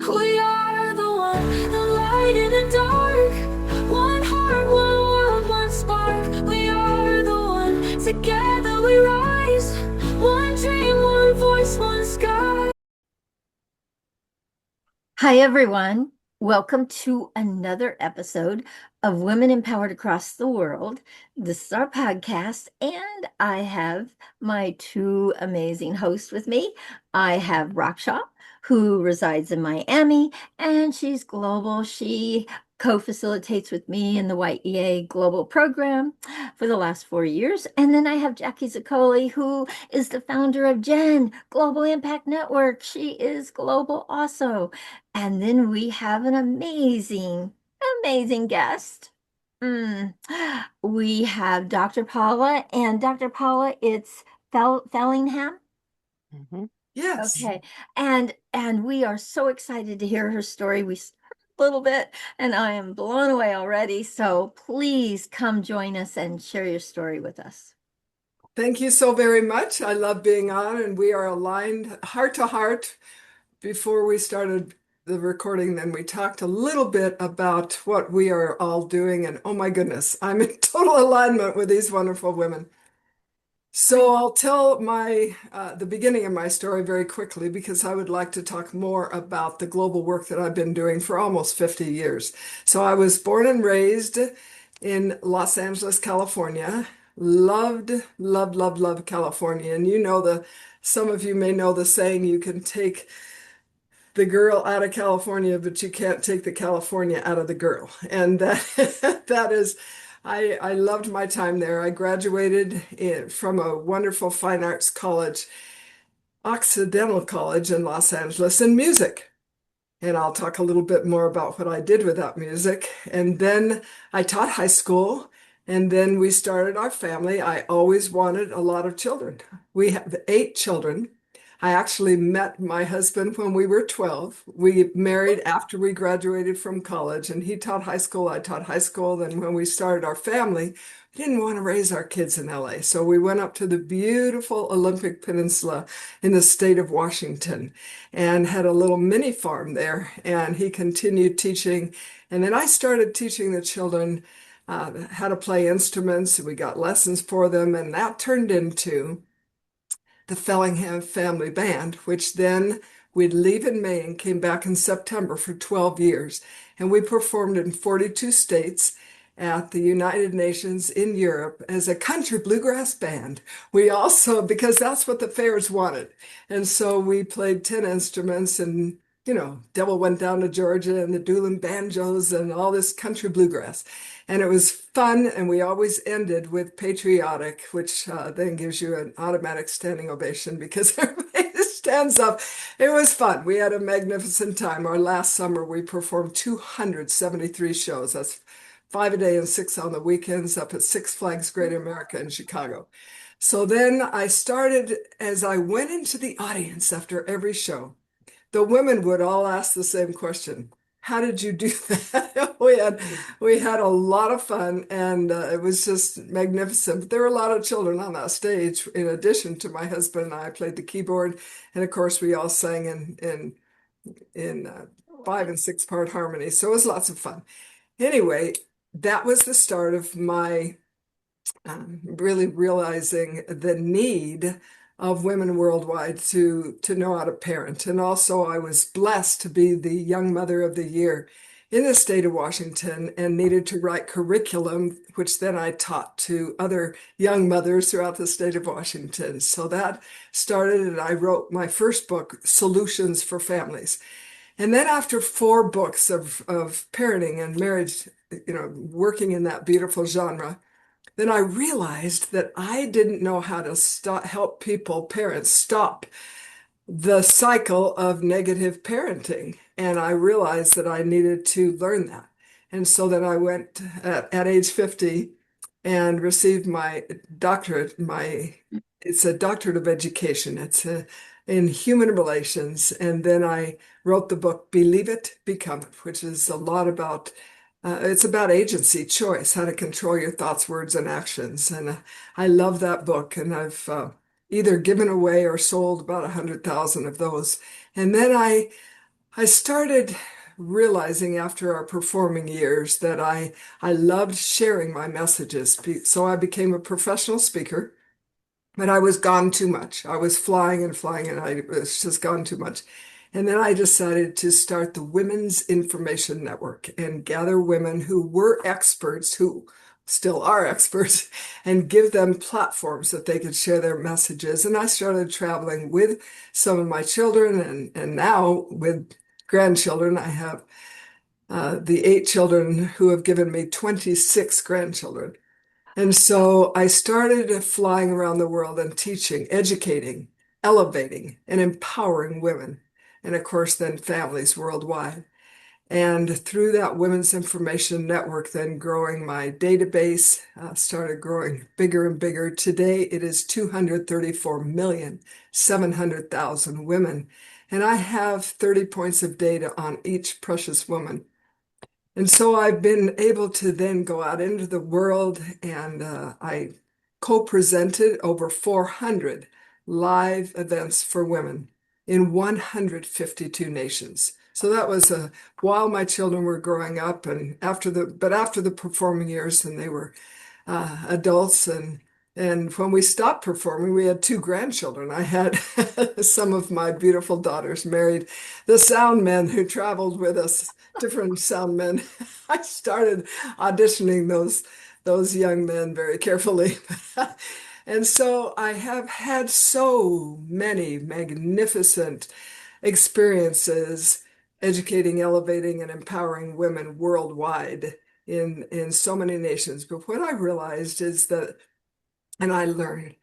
We are the one, the light in the dark. One heart, one world, one spark. We are the one, together we rise. One dream, one voice, one sky. Hi, everyone. Welcome to another episode of Women Empowered Across the World. This is our podcast, and I have my two amazing hosts with me. I have Raksha, who resides in Miami, and she's global. She co-facilitates with me in the YEA Global Program for the last 4 years. And then I have Jackie Zaccoli, who is the founder of GEN, Global Impact Network. She is global also. And then we have an amazing guest. Mm. We have Dr. Paula, and Dr. Paula, it's Fellingham. Yes. Okay. And we are so excited to hear her story. We started a little bit, and I am blown away already. So please come join us and share your story with us. Thank you so very much. I love being on, and we are aligned heart to heart. Before we started the recording, then we talked a little bit about what we are all doing, and oh my goodness, I'm in total alignment with these wonderful women. So I'll tell the beginning of my story very quickly because I would like to talk more about the global work that I've been doing for almost 50 years. So I was born and raised in Los Angeles, California. Loved California. And some of you may know the saying, you can take the girl out of California, but you can't take the California out of the girl. And that is, I loved my time there. I graduated from a wonderful fine arts college, Occidental College in Los Angeles, in music. And I'll talk a little bit more about what I did with that music. And then I taught high school, and then we started our family. I always wanted a lot of children. We have 8 children. I actually met my husband when we were 12. We married after we graduated from college, and he taught high school, I taught high school. Then when we started our family, we didn't want to raise our kids in LA. So we went up to the beautiful Olympic Peninsula in the state of Washington and had a little mini farm there. And he continued teaching. And then I started teaching the children how to play instruments. We got lessons for them, and that turned into the Fellingham Family Band, which then we'd leave in May and came back in September for 12 years. And we performed in 42 states at the United Nations in Europe as a country bluegrass band. We also, because that's what the fairs wanted. And so we played 10 instruments and Devil Went Down to Georgia and the Doolin banjos and all this country bluegrass. And it was fun, and we always ended with patriotic, which then gives you an automatic standing ovation because everybody stands up. It was fun. We had a magnificent time. Our last summer, we performed 273 shows. That's 5 a day and 6 on the weekends up at Six Flags Great America in Chicago. So then I started, as I went into the audience after every show, the women would all ask the same question. How did you do that? We had a lot of fun, and it was just magnificent. But there were a lot of children on that stage. In addition to my husband and I played the keyboard, and of course we all sang in 5 and 6 part harmony. So it was lots of fun. Anyway, that was the start of my really realizing the need of women worldwide to know how to parent. And also I was blessed to be the Young Mother of the Year in the state of Washington and needed to write curriculum, which then I taught to other young mothers throughout the state of Washington. So that started, and I wrote my first book, Solutions for Families. And then after 4 books of parenting and marriage, working in that beautiful genre, then I realized that I didn't know how to help people, parents, stop the cycle of negative parenting. And I realized that I needed to learn that. And so then I went at age 50 and received my doctorate. It's a doctorate of education. In human relations. And then I wrote the book, Believe It, Become It, which is a lot about it's about agency, choice, how to control your thoughts, words, and actions. And I love that book. And I've either given away or sold about 100,000 of those. And then I started realizing after our performing years that I loved sharing my messages. So I became a professional speaker, but I was gone too much. I was flying and flying, and I was just gone too much. And then I decided to start the Women's Information Network and gather women who were experts, who still are experts, and give them platforms that they could share their messages. And I started traveling with some of my children, and now with grandchildren. I have the 8 children who have given me 26 grandchildren. And so I started flying around the world and teaching, educating, elevating, and empowering women. And of course, then families worldwide. And through that Women's Information Network, then growing my database, started growing bigger and bigger. Today, it is 234,700,000 women. And I have 30 points of data on each precious woman. And so I've been able to then go out into the world, and I co-presented over 400 live events for women in 152 nations. So that was while my children were growing up, and after the performing years, and they were adults, and when we stopped performing, we had 2 grandchildren. I had some of my beautiful daughters married the sound men who traveled with us, different sound men. I started auditioning those young men very carefully. And so I have had so many magnificent experiences educating, elevating, and empowering women worldwide in so many nations. But what I realized is that, and I learned,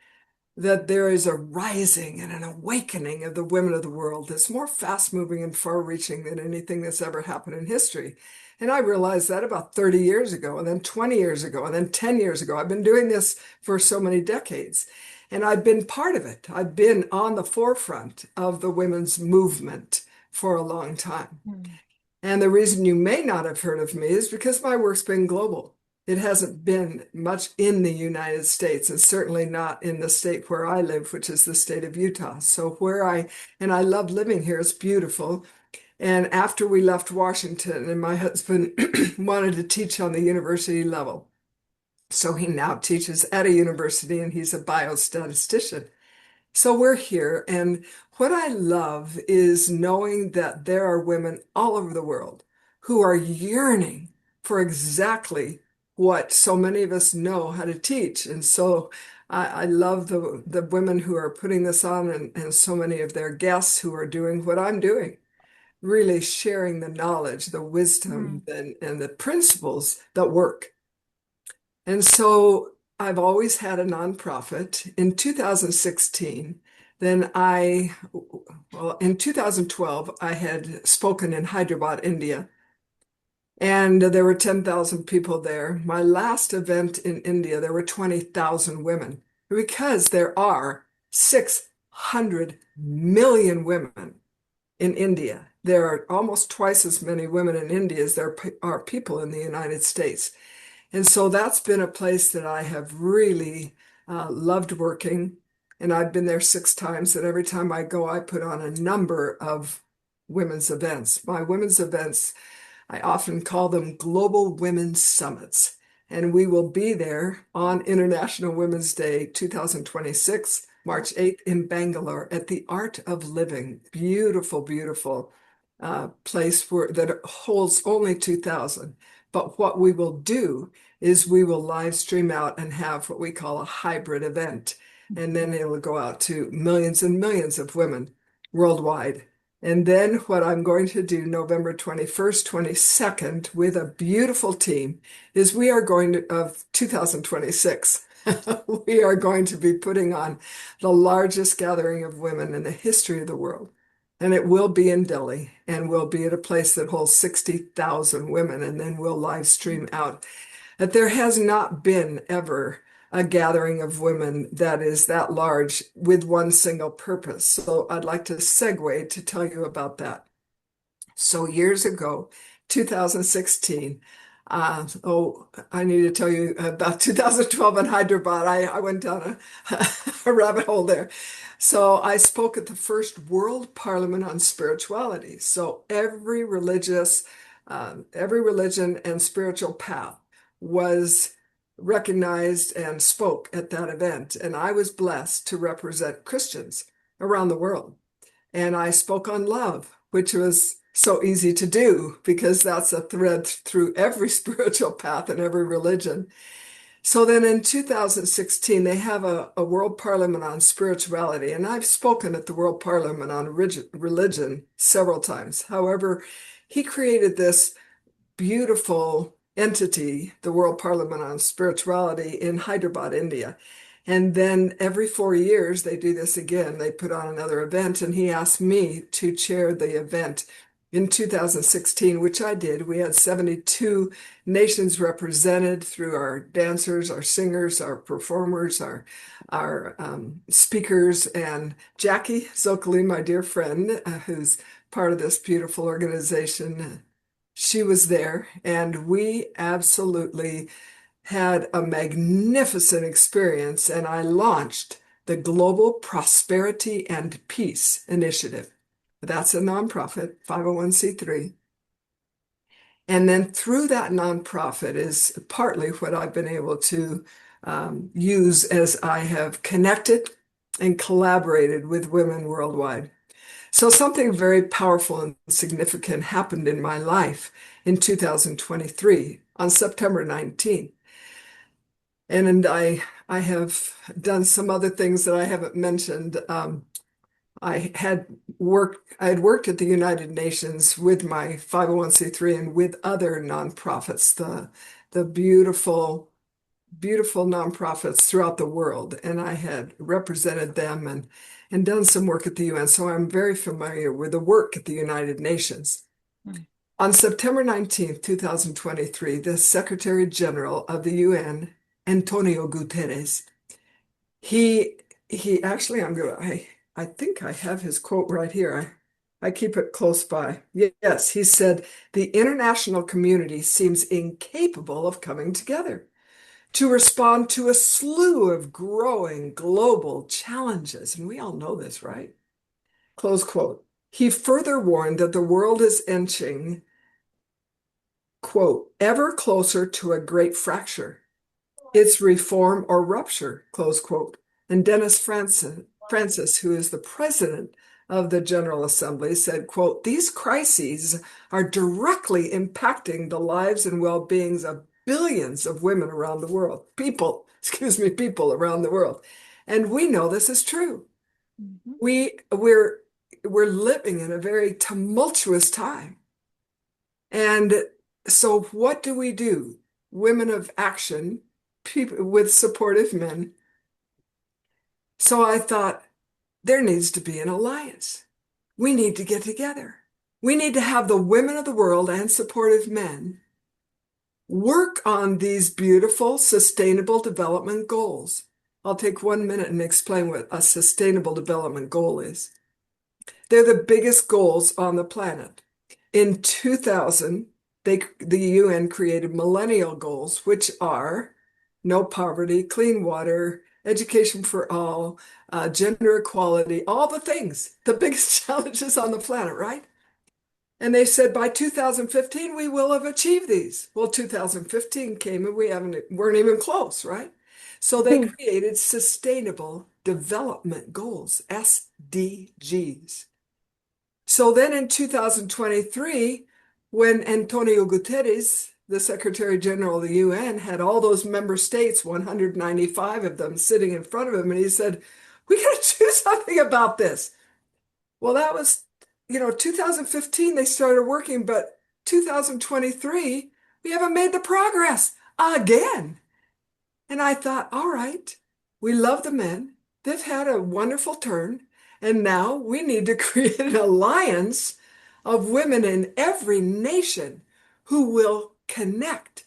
that there is a rising and an awakening of the women of the world that's more fast-moving and far-reaching than anything that's ever happened in history. And I realized that about 30 years ago, and then 20 years ago, and then 10 years ago. I've been doing this for so many decades, and I've been part of it. I've been on the forefront of the women's movement for a long time. Mm. And the reason you may not have heard of me is because my work's been global. It hasn't been much in the United States, and certainly not in the state where I live, which is the state of Utah. So and I love living here. It's beautiful. And after we left Washington, and my husband wanted to teach on the university level. So he now teaches at a university, and he's a biostatistician. So we're here, and what I love is knowing that there are women all over the world who are yearning for exactly what so many of us know how to teach. And so I love the women who are putting this on, and so many of their guests who are doing what I'm doing, really sharing the knowledge, the wisdom, Mm. and the principles that work. And so I've always had a nonprofit. In 2016, in 2012, I had spoken in Hyderabad, India, and there were 10,000 people there. My last event in India, there were 20,000 women, because there are 600 million women in India. There are almost twice as many women in India as there are people in the United States. And so that's been a place that I have really loved working. And I've been there 6 times. And every time I go, I put on a number of women's events. My women's events, I often call them Global Women's Summits. And we will be there on International Women's Day 2026, March 8th in Bangalore at the Art of Living. Beautiful, beautiful place that holds only 2,000. But what we will do is we will live stream out and have what we call a hybrid event. And then it will go out to millions and millions of women worldwide. And then what I'm going to do November 21st, 22nd with a beautiful team is we are going to, of 2026, we are going to be putting on the largest gathering of women in the history of the world. And it will be in Delhi, and we'll be at a place that holds 60,000 women, and then we'll live stream out. That there has not been ever a gathering of women that is that large with one single purpose. So I'd like to segue to tell you about that. So years ago, 2016, I need to tell you about 2012 in Hyderabad. I went down a rabbit hole there. So I spoke at the first World Parliament on Spirituality. So every religion and spiritual path was recognized and spoke at that event. And I was blessed to represent Christians around the world. And I spoke on love, which was so easy to do because that's a thread through every spiritual path and every religion. So then in 2016, they have a World Parliament on Spirituality, and I've spoken at the World Parliament on religion several times. However, he created this beautiful entity, the World Parliament on Spirituality in Hyderabad, India. And then every 4 years, they do this again. They put on another event, and he asked me to chair the event in 2016, which I did. We had 72 nations represented through our dancers, our singers, our performers, our speakers, and Jackie Zokali, my dear friend, who's part of this beautiful organization. She was there, and we absolutely had a magnificent experience, and I launched the Global Prosperity and Peace Initiative. That's a nonprofit, 501(c)(3). And then through that nonprofit is partly what I've been able to use as I have connected and collaborated with women worldwide. So something very powerful and significant happened in my life in 2023 on September 19th. And I have done some other things that I haven't mentioned. I had worked at the United Nations with my 501(c)(3) and with other nonprofits, the beautiful, beautiful nonprofits throughout the world. And I had represented them and done some work at the UN. So I'm very familiar with the work at the United Nations. On September 19th, 2023, the Secretary General of the UN, Antonio Guterres, he actually, I think I have his quote right here. I keep it close by. Yes, he said, the international community seems incapable of coming together to respond to a slew of growing global challenges. And we all know this, right? Close quote. He further warned that the world is inching, quote, ever closer to a great fracture. It's reform or rupture, close quote. And Dennis Francis, who is the president of the General Assembly, said, quote, these crises are directly impacting the lives and well-beings of billions of women around the world, people around the world. And we know this is true. Mm-hmm. We're living in a very tumultuous time. And so what do we do? Women of action, people with supportive men. So I thought, there needs to be an alliance. We need to get together. We need to have the women of the world and supportive men work on these beautiful sustainable development goals. I'll take 1 minute and explain what a sustainable development goal is. They're the biggest goals on the planet. In 2000, the UN created millennial goals, which are no poverty, clean water, education for all, gender equality, all the things, the biggest challenges on the planet, right? And they said by 2015, we will have achieved these. Well, 2015 came and weren't even close, right? So they created Sustainable Development Goals, SDGs. So then in 2023, when Antonio Guterres, the Secretary General of the UN, had all those member states, 195 of them, sitting in front of him, and he said, we got to do something about this. Well, that was, 2015, they started working, but 2023, we haven't made the progress again. And I thought, all right, we love the men. They've had a wonderful turn. And now we need to create an alliance of women in every nation who will connect,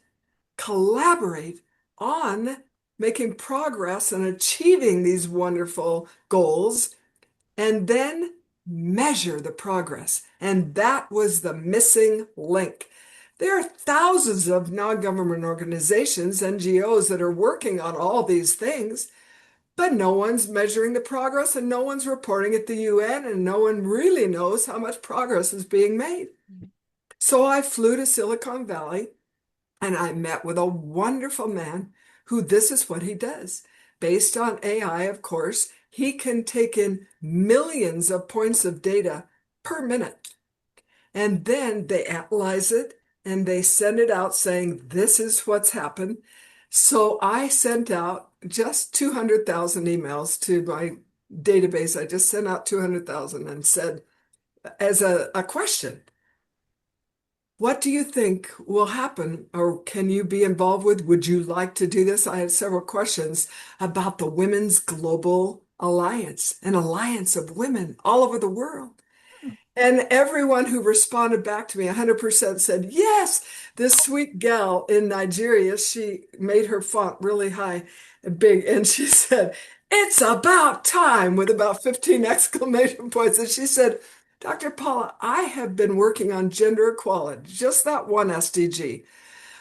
collaborate on making progress and achieving these wonderful goals, and then measure the progress. And that was the missing link. There are thousands of non-government organizations, NGOs, that are working on all these things, but no one's measuring the progress and no one's reporting at the UN, and no one really knows how much progress is being made. So I flew to Silicon Valley and I met with a wonderful man who this is what he does. Based on AI, of course, he can take in millions of points of data per minute. And then they analyze it and they send it out saying, this is what's happened. So I sent out just 200,000 emails to my database. I just sent out 200,000 and said, as a question, what do you think will happen, or can you be involved with? Would you like to do this? I had several questions about the Women's Global Alliance, an alliance of women all over the world. And everyone who responded back to me, 100% said, yes. This sweet gal in Nigeria, she made her font really high and big, and she said, it's about time, with about 15 exclamation points. And she said, Dr. Paula, I have been working on gender equality, just that one SDG,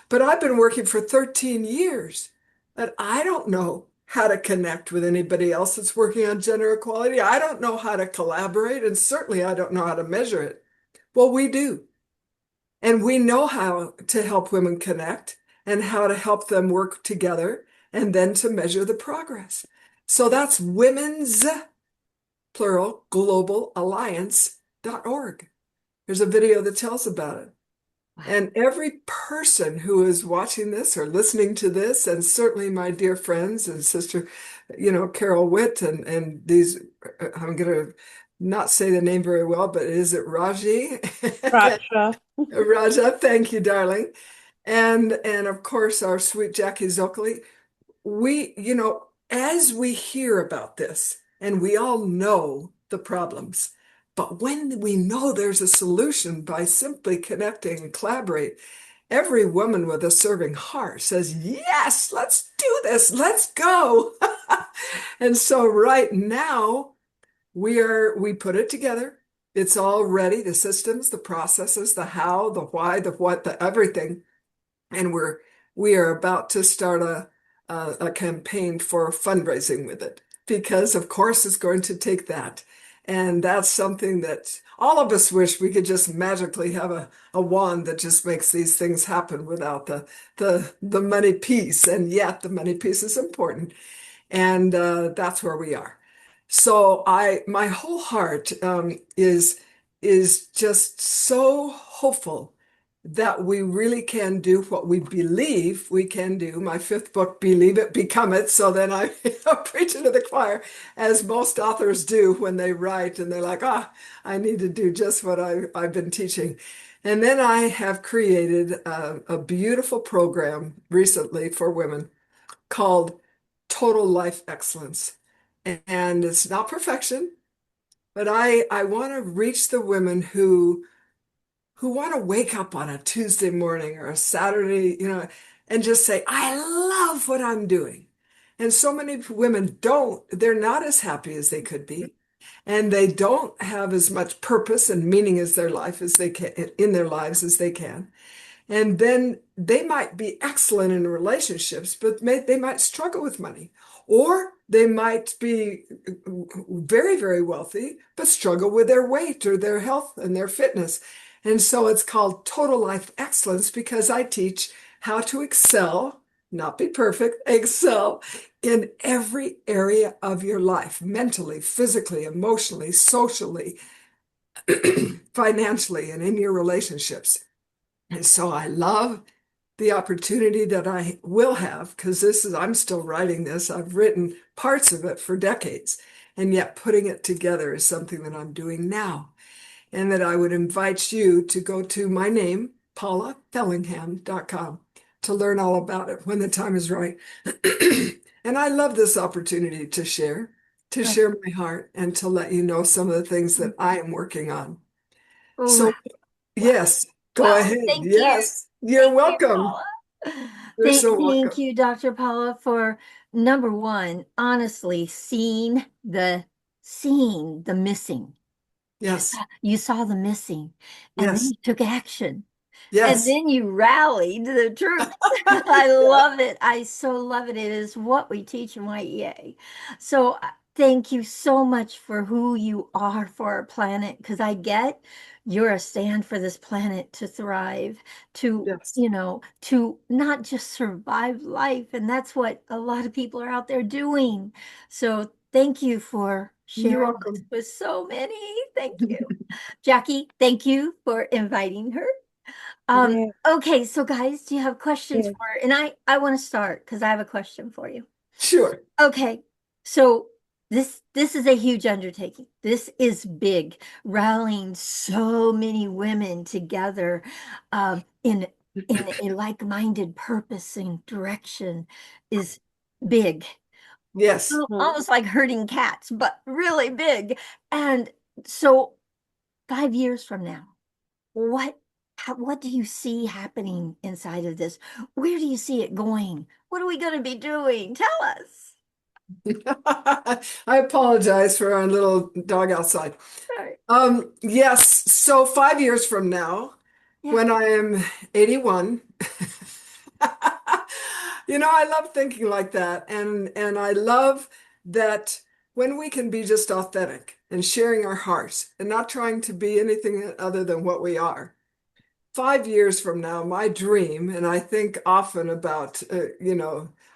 but I've been working for 13 years, and I don't know how to connect with anybody else that's working on gender equality. I don't know how to collaborate, and certainly I don't know how to measure it. Well, we do. And we know how to help women connect and how to help them work together and then to measure the progress. So that's women's, plural, global alliance.org. There's a video that tells about it. And every person who is watching this or listening to this, and certainly my dear friends and sister, Carol Witt and these, I'm going to not say the name very well, but is it Raji? Gotcha. Raja, thank you, darling. And of course, our sweet Jackie Zocoli. As we hear about this, and we all know the problems, but when we know there's a solution by simply connecting and collaborate, every woman with a serving heart says, yes, let's do this, let's go. And so right now, we put it together. It's all ready, the systems, the processes, the how, the why, the what, the everything. And we are about to start a campaign for fundraising with it, because of course it's going to take that. And that's something that all of us wish we could just magically have a wand that just makes these things happen without the money piece. And yet the money piece is important. And that's where we are. So my whole heart is just so hopeful that we really can do what we believe we can do. My fifth book, Believe It, Become It. So then I preach it to the choir, as most authors do when they write, and they're like, I need to do just what I've been teaching. And then I have created a beautiful program recently for women called Total Life Excellence. And it's not perfection, but I want to reach the women who want to wake up on a Tuesday morning or a Saturday, and just say, I love what I'm doing. And so many women they're not as happy as they could be. And they don't have as much purpose and meaning as their life as they can in their lives as they can. And then they might be excellent in relationships, but they might struggle with money. Or they might be very, very wealthy, but struggle with their weight or their health and their fitness. And so it's called Total Life Excellence, because I teach how to excel, not be perfect, excel in every area of your life, mentally, physically, emotionally, socially, financially, and in your relationships. And so I love the opportunity that I will have, because I'm still writing this. I've written parts of it for decades, and yet putting it together is something that I'm doing now. And that I would invite you to go to my name, paulafellingham.com, to learn all about it when the time is right. And I love this opportunity to share my heart and to let you know some of the things that I am working on. Oh, So, wow. yes, go Wow, ahead. thank you. Yes, you're Thank you, welcome. Paula. You're so Thank welcome. you, Dr. Paula, for number one, honestly, seeing the missing. Yes, You saw the missing, and then yes, you took action. And Yes. then you rallied the troops. I love it. I so love it. It is what we teach in YEA. So thank you so much for who you are for our planet, because I get you're a stand for this planet to thrive, to, Yes. to not just survive life. And that's what a lot of people are out there doing. So thank you for You're sharing this welcome. with so many. Thank you. Jackie, thank you for inviting her. Yeah, Okay, so guys, do you have questions yeah. for her? And I want to start because I have a question for you. Sure. Okay, so this is a huge undertaking. This is big, rallying so many women together in a like-minded purpose and direction is big. Yes. Mhm. Almost like herding cats, but really big. And so 5 years from now, what what do you see happening inside of this? Where do you see it going? What are we going to be doing? Tell us. I apologize for our little dog outside. Sorry. Yes, so 5 years from now, Yeah. when I am 81, I love thinking like that, and I love that when we can be just authentic and sharing our hearts and not trying to be anything other than what we are. 5 years from now, my dream, and I think often about,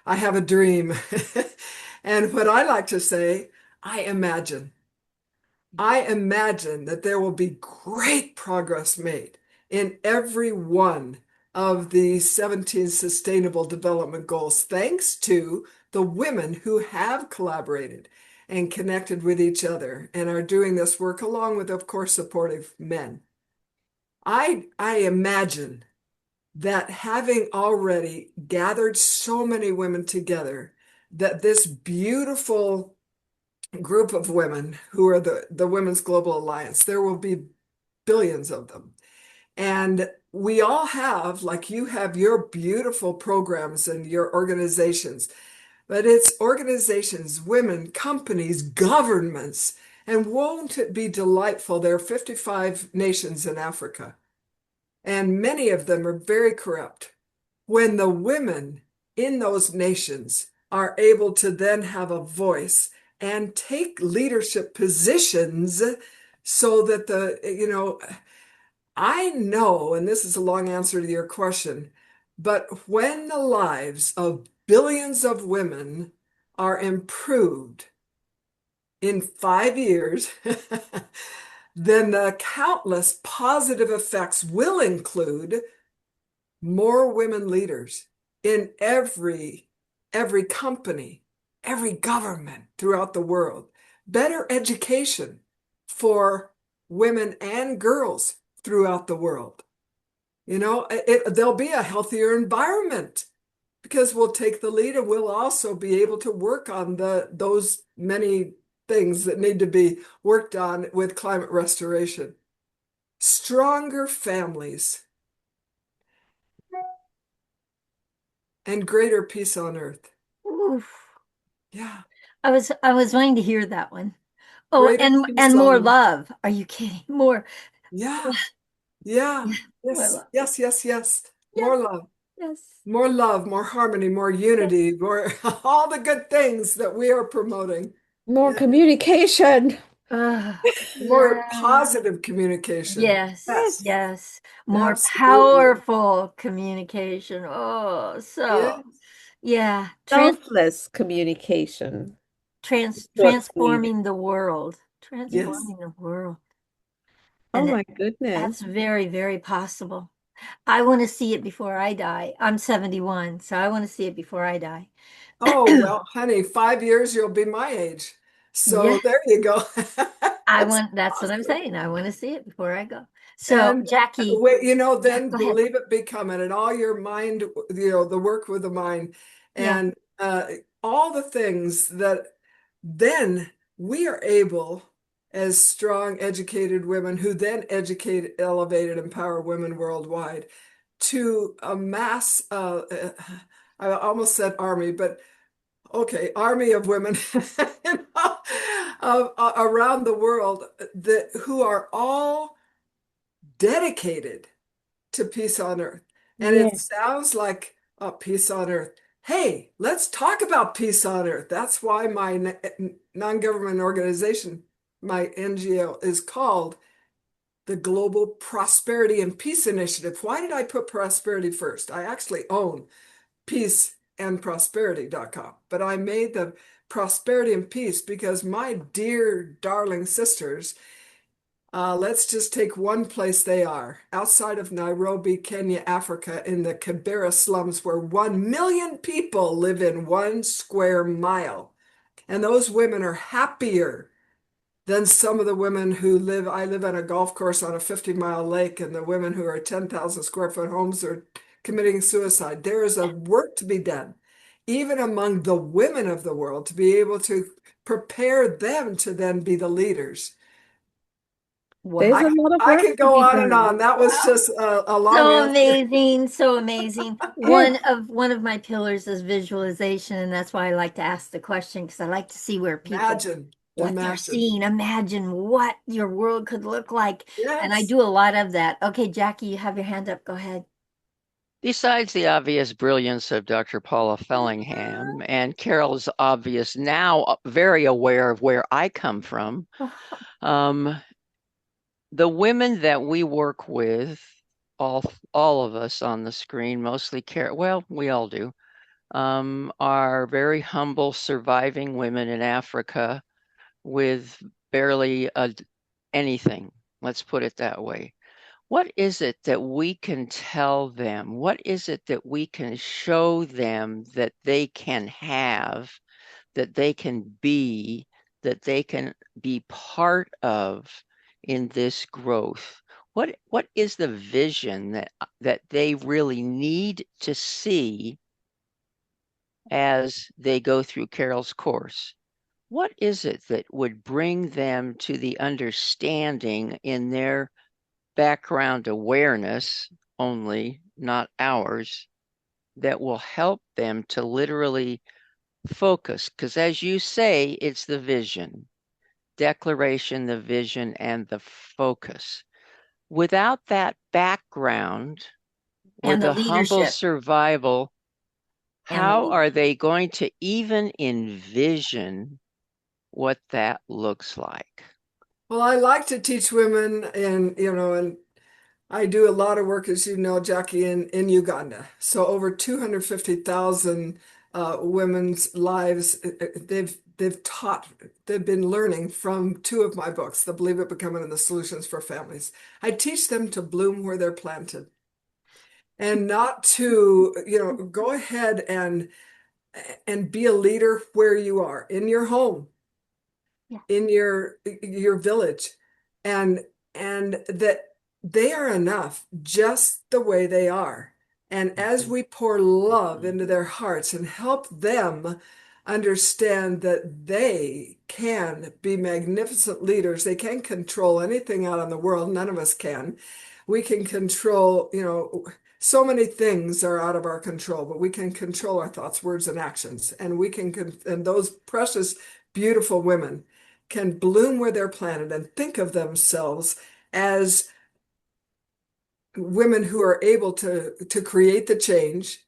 I have a dream. And what I like to say, I imagine. I imagine that there will be great progress made in every one of the 17 Sustainable Development Goals, thanks to the women who have collaborated and connected with each other and are doing this work along with, of course, supportive men. I imagine that having already gathered so many women together, that this beautiful group of women who are the Women's Global Alliance, there will be billions of them. And we all have, like you have your beautiful programs and your organizations, but it's organizations, women, companies, governments. And won't it be delightful? There are 55 nations in Africa, and many of them are very corrupt. When the women in those nations are able to then have a voice and take leadership positions so that I know, and this is a long answer to your question, but when the lives of billions of women are improved in 5 years, then the countless positive effects will include more women leaders in every company, every government throughout the world, better education for women and girls throughout the world. There'll be a healthier environment because we'll take the lead, and we'll also be able to work on those many things that need to be worked on with climate restoration. Stronger families and greater peace on earth. Oof. Yeah, I was wanting to hear that one. Oh, greater peace and more on earth. love. Are you kidding? More, Yeah, yeah. yeah, more Yes, love. yes, yes, yes. Yes, More love, yes, more love, more harmony, more yes. unity, more all the good things that we are promoting. More Yeah, communication. more Yeah. positive communication. Yes, Yes, Yes. yes. More absolutely. powerful communication. Oh, Yeah. so yeah. Selfless communication. What's needed. Transforming the world. Yes. Transforming the world. Oh And my that's goodness. very, very possible. I want to see it before I die. I'm 71, so I want to see it before I die. Oh, well, honey, 5 years, you'll be my age. Yeah, So there you go. That's that's what I'm awesome. saying. I want to see it before I go. So, And Jackie, wait, yeah, then go ahead. believe it becoming and all your mind, the work with the mind Yeah. and all the things that then we are able, as strong, educated women who then educate, elevate, and empower women worldwide to amass, I almost said army, but okay, army of women around the world that who are all dedicated to peace on earth. And Yeah. it sounds like peace on earth. Hey, let's talk about peace on earth. That's why my non-government organization, my NGO, is called the Global Prosperity and Peace Initiative. Why did I put prosperity first? I actually own peaceandprosperity.com, but I made the prosperity and peace because my dear, darling sisters, let's just take one place they are, outside of Nairobi, Kenya, Africa, in the Kibera slums, where 1 million people live in 1 square mile. And those women are happier than some of the women who live. I live on a golf course on a 50-mile lake, and the women who are 10,000 square foot homes are committing suicide. There is a work to be done, even among the women of the world, to be able to prepare them to then be the leaders. There's I, a lot of I work can to go be on and done. on. That was just a long So answer. amazing, so amazing. Yeah. One of my pillars is visualization, and that's why I like to ask the question, because I like to see where people what they're Imagine. seeing. Imagine what your world could look like. And I Yes. do a lot of that. Okay, Jackie, you have your hand up. Go ahead. Besides the obvious brilliance of Dr. Paula Fellingham and Carol's obvious now very aware of where I come from, the women that we work with, all of us on the screen, mostly Carol, well, we all do, are very humble, surviving women in Africa with barely anything. Let's put it that way. What is it that we can tell them? What is it that we can show them that they can have, that they can be, that they can be part of in this growth? What is the vision that they really need to see as they go through Carol's course? What is it that would bring them to the understanding in their background awareness only, not ours, that will help them to literally focus? Because as you say, it's the vision, declaration, the vision, and the focus. Without that background or And the the humble leadership. survival, And the how lead. are they going to even envision what that looks like? Well, I like to teach women, and I do a lot of work, as you know, Jackie, in Uganda. So over 250,000 women's lives, they've been learning from 2 of my books, The Believe It, Become It, and The Solutions for Families. I teach them to bloom where they're planted and not to, go ahead and be a leader where you are, in your home, Yeah. in your village, and that they are enough just the way they are. And as we pour love into their hearts and help them understand that they can be magnificent leaders, they can control anything out in the world. None of us can. We can control, so many things are out of our control, but we can control our thoughts, words, and actions. And and those precious, beautiful women can bloom where they're planted and think of themselves as women who are able to create the change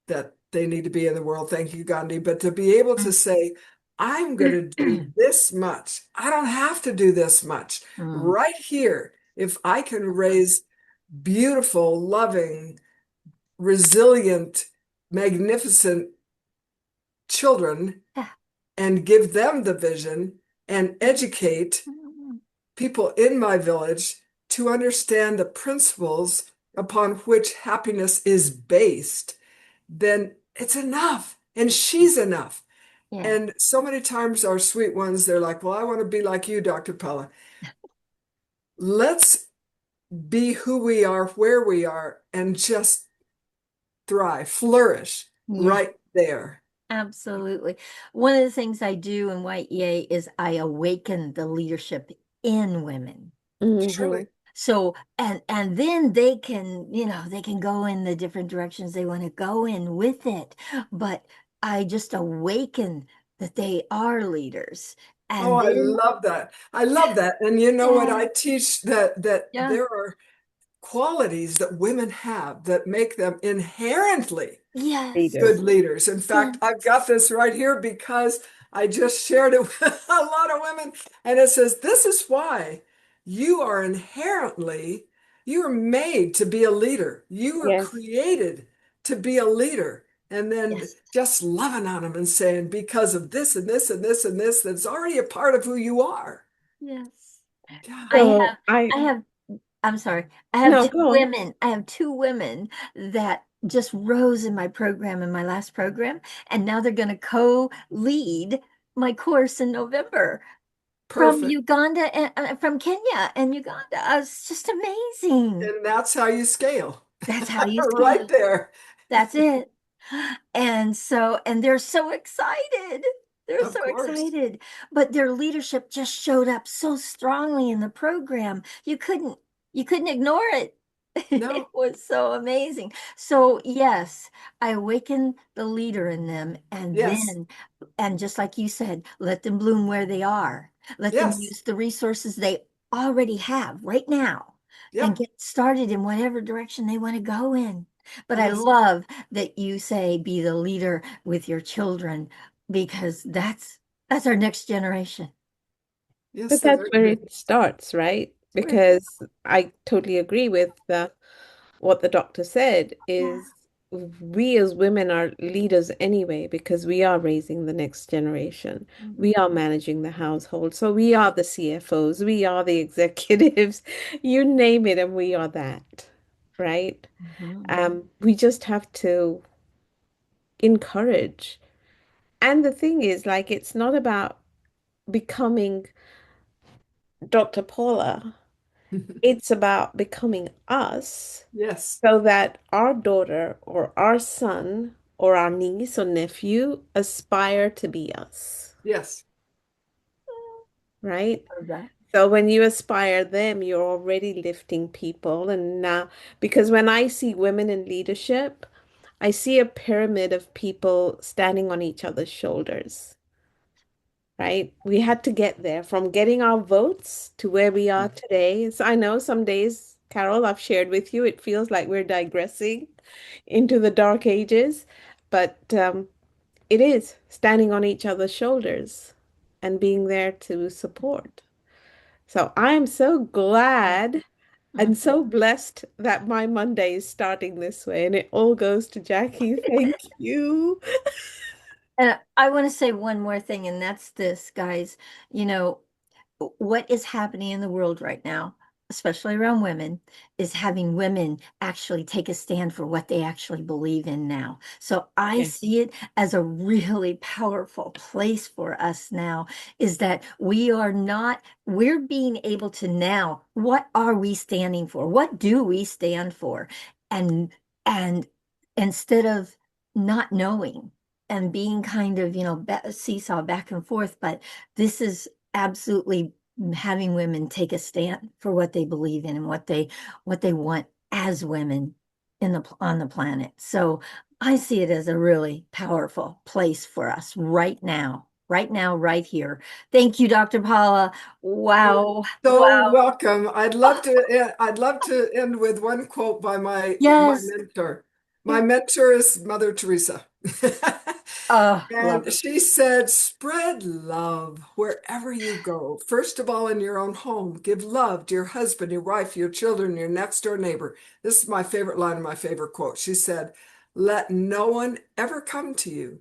that they need to be in the world. Thank you, Gandhi. But to be able to say, I'm going to do this much. I don't have to do this much. Mm. Right here, if I can raise beautiful, loving, resilient, magnificent children Yeah. and give them the vision and educate people in my village to understand the principles upon which happiness is based, then it's enough. And she's enough. Yeah. And so many times our sweet ones, they're like, well, I want to be like you, Dr. Paula. Let's be who we are, where we are, and just thrive, flourish Yeah. right there. Absolutely. One of the things I do in YEA is I awaken the leadership in women. Surely. So, and then they can, they can go in the different directions they want to go in with it. But I just awaken that they are leaders. Oh, And I then, love that. I love that. And you know what? yeah, I teach that yeah, there are qualities that women have that make them inherently Yes. good Leaders. leaders. In Yeah. fact, I've got this right here because I just shared it with a lot of women, and it says, this is why you are inherently, you are made to be a leader. You were Yes. created to be a leader. And then Yes. just loving on them and saying, because of this and this and this and this, that's already a part of who you are. Yes. Yeah. I So have, I have, I'm sorry. no, go on. I have two women that just rose in my program, in my last program, and now they're going to co-lead my course in November from Perfect. Uganda and from Kenya and Uganda. It's just amazing. And that's how you scale. That's how you Right scale. there. That's it. And they're so excited. They're Of so course. excited. But their leadership just showed up so strongly in the program. You couldn't ignore it. It No. was so amazing. So yes, I awaken the leader in them Yes. and just like you said, let them bloom where they are. Let them Yes. use the resources they already have right now and Yep. get started in whatever direction they want to go in. But I Yes. love that you say be the leader with your children because that's our next generation. Yes, But the that's very where good. it starts, right? Right. Because I totally agree with what the doctor said Yeah. is we as women are leaders anyway because we are raising the next generation. We are managing the household. So we are the CFOs, we are the executives, you name it, and we are that, right? Mhm. We just have to encourage. And the thing is, like, it's not about becoming Dr. Paula. It's about becoming us Yes. so that our daughter or our son or our niece or nephew aspire to be us, Yes. right? Love that. So when you aspire them, you're already lifting people. And now, because when I see women in leadership, I see a pyramid of people standing on each other's shoulders, right? We had to get there from getting our votes to where we are today. So I know some days, Carol, I've shared with you, it feels like we're digressing into the dark ages, but it is standing on each other's shoulders and being there to support. So I am so glad and Mhm. so blessed that my Monday is starting this way, and it all goes to Jackie. Thank you. And I want to say one more thing, and that's this, guys. You know, what is happening in the world right now, especially around women, is having women actually take a stand for what they actually believe in now. So I Yeah. see it as a really powerful place for us now, is that we're being able to now, what are we standing for? What do we stand for? And and instead of not knowing and being kind of, seesaw back and forth, but this is absolutely having women take a stand for what they believe in and what they want as women on the planet. So I see it as a really powerful place for us right now, right here. Thank you, Dr. Paula. You're Wow. so Wow. welcome. I'd love to end with one quote by my Yes. mentor. My Yeah. mentor is Mother Teresa. Oh, love And it. she said, spread love wherever you go. First of all, in your own home, give love to your husband, your wife, your children, your next door neighbor. This is my favorite line and my favorite quote. She said, let no one ever come to you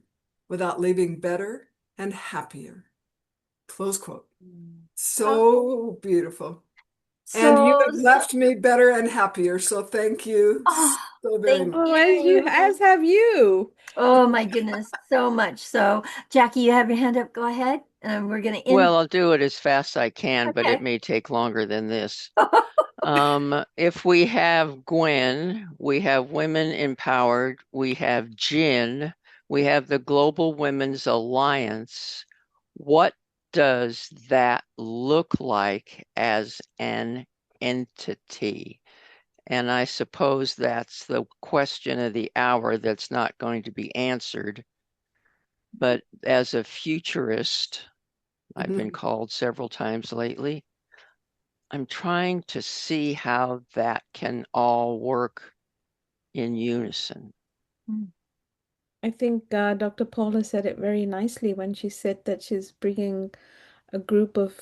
without leaving better and happier. Close quote. Oh, So beautiful. And you so, have so, left me better and happier. So thank you oh, so very thank much. Oh, you. as have you. Oh my goodness, so much. So, Jackie, you have your hand up. Go ahead. And we're going to end. Well, I'll do it as fast as I can, but it Okay. may take longer than this. If we have Gwen, we have Women Empowered, we have Jin, we have the Global Women's Alliance. What does that look like as an entity? And I suppose that's the question of the hour that's not going to be answered. But as a futurist, I've been called several times lately. I'm trying to see how that can all work in unison. I think Dr. Paula said it very nicely when she said that she's bringing a group of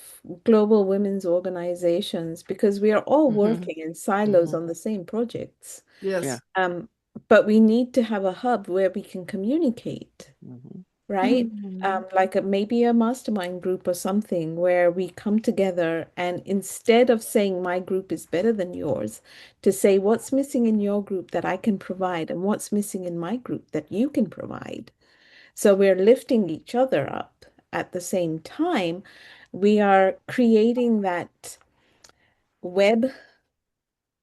global women's organizations because we are all working in silos on the same projects. Yeah. Yes. But we need to have a hub where we can communicate, right? Like maybe a mastermind group or something where we come together and instead of saying my group is better than yours, to say what's missing in your group that I can provide and what's missing in my group that you can provide. So we're lifting each other up at the same time. We are creating that web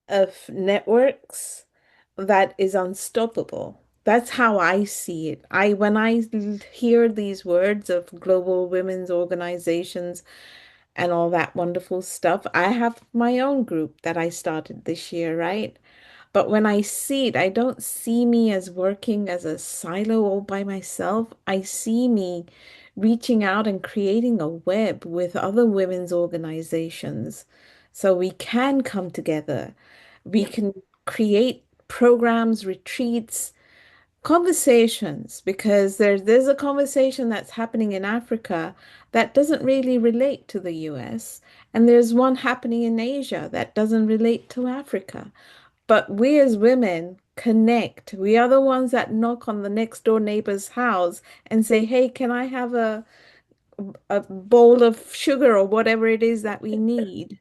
of networks that is unstoppable. That's how I see it. When I hear these words of global women's organizations and all that wonderful stuff, I have my own group that I started this year, right? But when I see it, I don't see me as working as a silo all by myself. I see me reaching out and creating a web with other women's organizations so we can come together. We can create programs, retreats, conversations, because there's a conversation that's happening in Africa that doesn't really relate to the US, and there's one happening in Asia that doesn't relate to Africa. But we as women connect. We are the ones that knock on the next door neighbor's house and say, "Hey, can I have a bowl of sugar or whatever it is that we need?"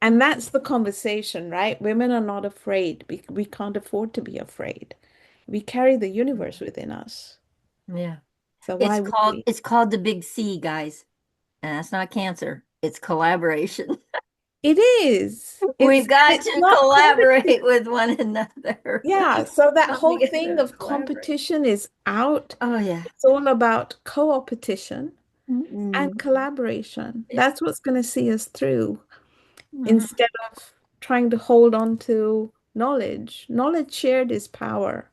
And that's the conversation, right? Women are not afraid. We can't afford to be afraid. We carry the universe within us. Yeah. So why would we? It's called the big C, guys. And that's not cancer. It's collaboration. It is. We've got It's to not collaborate competition. with one another. Yeah, so that Come whole together thing and of collaborate. competition is out. Oh yeah. It's all about co-opetition and Mm. collaboration. Yeah. That's what's going to see us through Mhm. instead of trying to hold on to knowledge. Knowledge shared is power.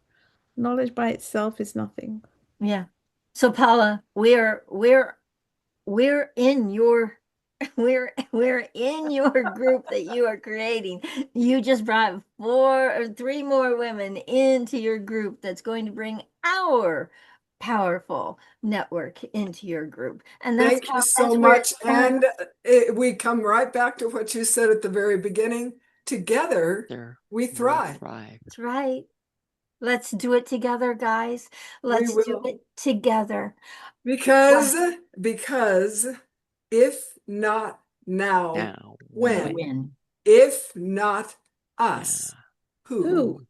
Knowledge by itself is nothing. Yeah. So Paula, we're in your we're in your group that you are creating. You just brought four or three more women into your group that's going to bring our powerful network into your group. And Thank you so that's where it much. starts. And we come right back to what you said at the very beginning. Together, There we we thrive. thrive. That's right. Let's do it together, guys. We Let's do will. it together. Because, Wow. because if not now, Now when? when? Win. If not us, Yeah. who? Who? Who?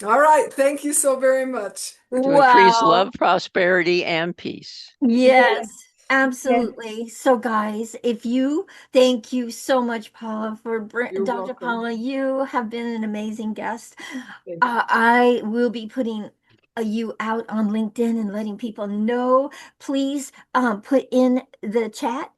All right. Thank you so very much. To increase love, Wow. prosperity, and peace. Yes. Yes, Yes. absolutely. So, guys, thank you so much, Paula, You're Dr. welcome. Paula. You have been an amazing guest. Thank you. I will be putting you out on LinkedIn and letting people know. Please put in the chat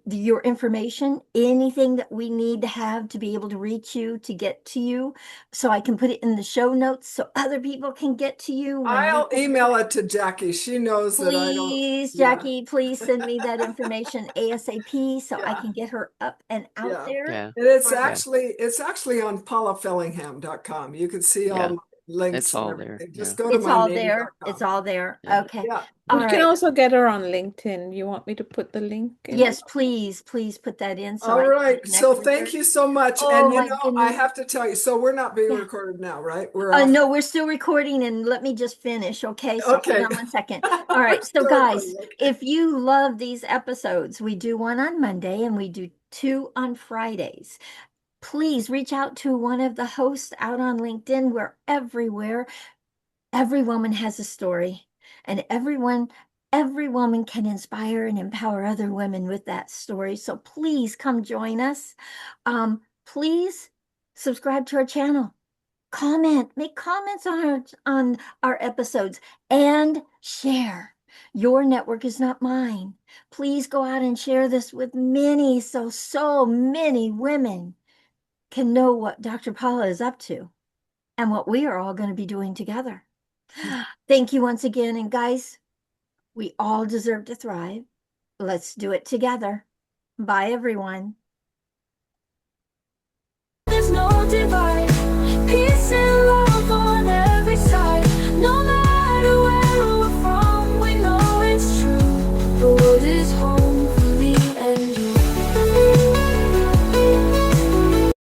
your information, anything that we need to have to be able to reach you, to get to you, so I can put it in the show notes so other people can get to you when you I'll email it to Jackie. She knows that I don't. Please, Yeah. Jackie, please send me that information ASAP so I Yeah. can get her up and out Yeah. there. Yeah. And it's For Yeah. actually on paulafellingham.com. You can see all Yeah. my links It's and all there. everything. Yeah. Just go to It's all there. It's myname.com. all there. Yeah. Okay. Yeah. All We can right. also get her on LinkedIn. You want me to put the link in? Yes, please put that in so All I can right. connect So with her. thank you so much. Oh And my I goodness. have to tell you, so we're not being Yeah. recorded now, right? We're off. No, we're still recording and let me just finish. Okay. So hang Okay. on one second. All right. So Sorry, buddy. guys, Okay. if you love these episodes, we do one on Monday and we do two on Fridays. Please reach out to one of the hosts out on LinkedIn. We're everywhere. Every woman has a story, and every woman can inspire and empower other women with that story. So please come join us. Please subscribe to our channel. Make comments on our episodes and share. Your network is not mine. Please go out and share this with many, so many women can know what Dr. Paula is up to and what we are all going to be doing together. Thank you once again. And guys, we all deserve to thrive. Let's do it together. Bye, everyone.